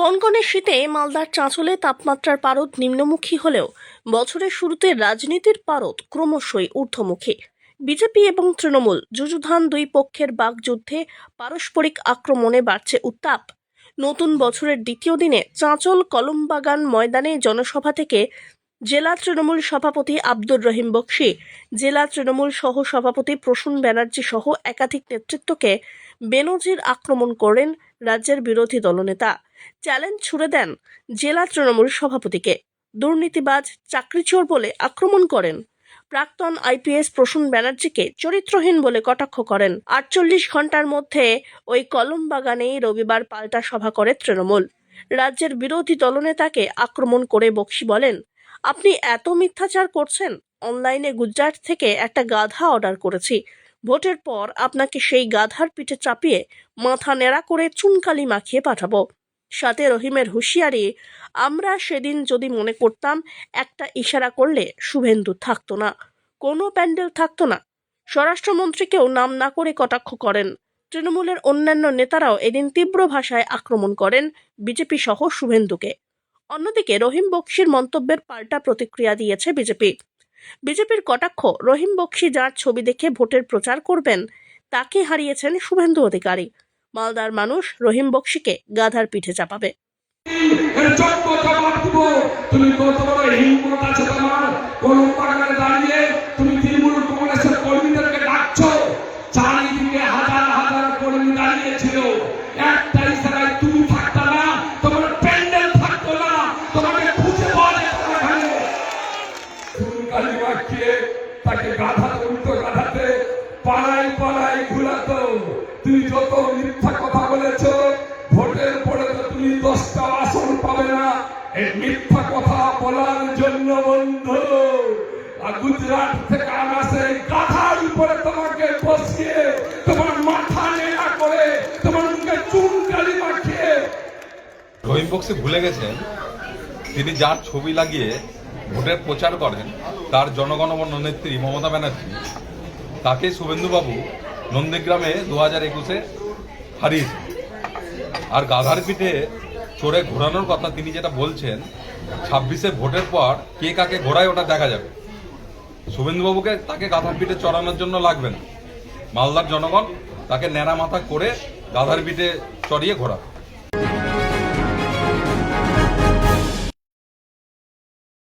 কনকনে শীতে মালদার চাঁচলে তাপমাত্রার পারদ নিম্নমুখী হলেও বছরের শুরুতে রাজনীতির পারদ ক্রমশই ঊর্ধ্বমুখী। বিজেপি এবং তৃণমূল যুযুধান দুই পক্ষের বাকযুদ্ধে পারস্পরিক আক্রমণে বাড়ছে উত্তাপ। নতুন বছরের দ্বিতীয় দিনে চাঁচল কলমবাগান ময়দানে জনসভা থেকে জেলা তৃণমূল সভাপতি আব্দুর রহিম বক্সী, জেলা তৃণমূল সহ সভাপতি প্রসূন ব্যানার্জি সহ একাধিক নেতৃত্বকে বেনজির আক্রমণ করেন রাজ্যের বিরোধী দলনেতা। চ্যালেঞ্জ ছুড়ে দেন জেলা তৃণমূল সভাপতিকে, দুর্নীতিবাজ, চাকরিচোর বলে আক্রমণ করেন। প্রাক্তন আইপিএস প্রসূন ব্যানার্জিকে চরিত্রহীন বলে কটাক্ষ করেন। 48 ঘন্টার মধ্যে ওই কলমবাগানেই রবিবার পাল্টা সভা করে তৃণমূল। রাজ্যের বিরোধী দলনেতাকে আক্রমণ করে বক্সী বলেন, আপনি এত মিথ্যাচার করছেন, অনলাইনে গুজরাট থেকে একটা গাধা অর্ডার করেছি, ভোটের পর আপনাকে সেই গাধার পিঠে চাপিয়ে মাথা নেড়া করে চুনকালি মাখিয়ে পাঠাবো। সাথে রহিমের হুঁশিয়ারি, আমরা সেদিন যদি মনে করতাম একটা ইশারা করলে শুভেন্দু থাকতো না, কোনো প্যান্ডেল থাকতো না। স্বরাষ্ট্রমন্ত্রীকেও নাম না করে কটাক্ষ করেন। তৃণমূলের অন্যান্য নেতারাও এদিন তীব্র ভাষায় আক্রমণ করেন বিজেপি সহ শুভেন্দুকে। অন্যদিকে রহিম বক্সীর মন্তব্যের পাল্টা প্রতিক্রিয়া দিয়েছে বিজেপি। বিজেপির কটাক্ষ, রহিম বক্সী যার ছবি দেখে ভোটের প্রচার করবেন তাকে হারিয়েছেন শুভেন্দু অধিকারী। মালদার মানুষ রহিম বক্সীকে গাধার পিঠে চাপাবে। তুমি কত বড় হিম্মত আছে তোমার? কলমবাগানে দাঁড়িয়ে তুমি তৃণমূল কংগ্রেসের কর্মীদেরকে ডাকছো, চারিদিকে হাজার হাজার কর্মী দাঁড়িয়ে ছিল, একটা ইশারায় তুমি থাকতো না, তোমার প্যান্ডেল থাকতো না, তোমাকে খুঁজে পাওয়া যেত না। তুমি কালী মাখিয়ে তাকে গাধা উল্টো গাধাতে পাড়ায় পাড়ায় ঘুরাতো। তুমি যত মিথ্যা কথা বলেছো, ভোটের পরে তো তুমি 10টা আসন পাবে না। এই মিথ্যা কথা বলার জন্য বন্ধু গুজরাট থেকে আসে গাধার উপরে তোমাকে বসিয়ে তোমার মাথা নেড়া করে তোমার মুখে চুনকালি মাখিয়ে। রহিম বক্সী ভুলে গেছেন তিনি যার ছবি লাগিয়ে ভোটের প্রচার করেন তার জনগণমন নেত্রী মমতা ব্যানার্জি, তাকে শুভেন্দুবাবু নন্দীগ্রামে 2021-এ হারিয়েছেন। আর গাধার পিঠে চড়ে ঘোরানোর কথা তিনি যেটা বলছেন, 26-এ ভোটের পর কে কাকে ঘোরায় ওটা দেখা যাবে। শুভেন্দুবাবুকে তাকে গাধার পিঠে চড়ানোর জন্য লাগবে না, মালদার জনগণ তাকে ন্যাড়া মাথা করে গাধার পিঠে চড়িয়ে ঘোরাবে।